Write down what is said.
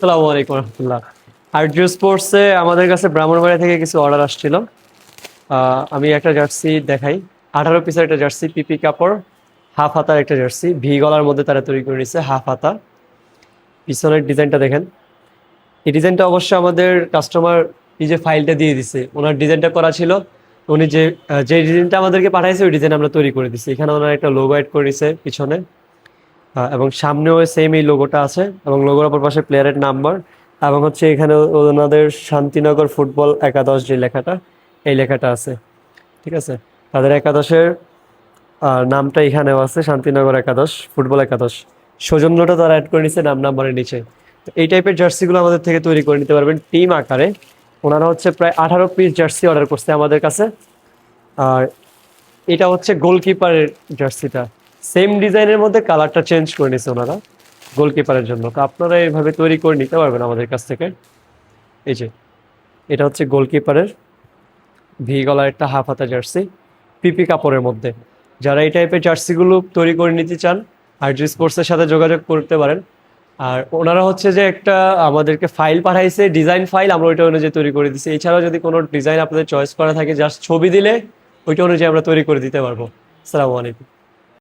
আসসালামু আলাইকুম রহমতুল্লাহ। আরজু স্পোর্টসে আমাদের কাছে ব্রাহ্মণবাড়িয়া থেকে কিছু অর্ডার আসছিল। আমি একটা জার্সি দেখাই। 18 পিসের একটা জার্সি, পিপি কাপড়, হাফ হাতার একটা জার্সি, ভি গলার মধ্যে তারা তৈরি করে নিচ্ছে, হাফ হাতা। পিছনের ডিজাইনটা দেখেন। এই ডিজাইনটা অবশ্য আমাদের কাস্টমার এই যে ফাইলটা দিয়ে দিছে, ওনার ডিজাইনটা করা ছিল। উনি যে ডিজাইনটা আমাদেরকে পাঠাইছে ওই ডিজাইন আমরা তৈরি করে দিচ্ছি। এখানে ওনার একটা লোগো অ্যাড করে দিছে পিছনে, এবং সামনেও সেম এই লোগোটা আছে, এবং লোগোর অপর পাশে প্লেয়ারের নাম্বার, এবং হচ্ছে এখানে ওনাদের শান্তিনগর ফুটবল একাদশ যে লেখাটা, এই লেখাটা আছে। ঠিক আছে, তাদের একাদশের নামটা এখানেও আছে, শান্তিনগর একাদশ ফুটবল একাদশ। সৌজন্যটা তারা অ্যাড করে নিচ্ছে নাম নাম্বারের নিচে। তো এই টাইপের জার্সিগুলো আমাদের থেকে তৈরি করে নিতে পারবেন টিম আকারে। ওনারা হচ্ছে প্রায় 18 পিস জার্সি অর্ডার করছে আমাদের কাছে। আর এটা হচ্ছে গোলকিপারের জার্সিটা, সেম ডিজাইনের মধ্যে কালারটা চেঞ্জ করে নিছে ওনারা গোলকিপারের জন্য। তো আপনারা এইভাবে তৈরি করে নিতে পারবেন আমাদের কাছ থেকে। এই যে এটা হচ্ছে গোলকিপারের ভি গলার একটা হাফ হাতা জার্সি, পিপি কাপড়ের মধ্যে। যারা এই টাইপের জার্সিগুলো তৈরি করে নিতে চান, আরজু স্পোর্টসের সাথে যোগাযোগ করতে পারেন। আর ওনারা হচ্ছে যে একটা আমাদেরকে ফাইল পাঠাইছে, ডিজাইন ফাইল, আমরা ওইটা অনুযায়ী তৈরি করে দিচ্ছি। এছাড়াও যদি কোনো ডিজাইন আপনাদের চয়েস করা থাকে, জাস্ট ছবি দিলে ওইটা অনুযায়ী আমরা তৈরি করে দিতে পারবো। আসসালামু আলাইকুম।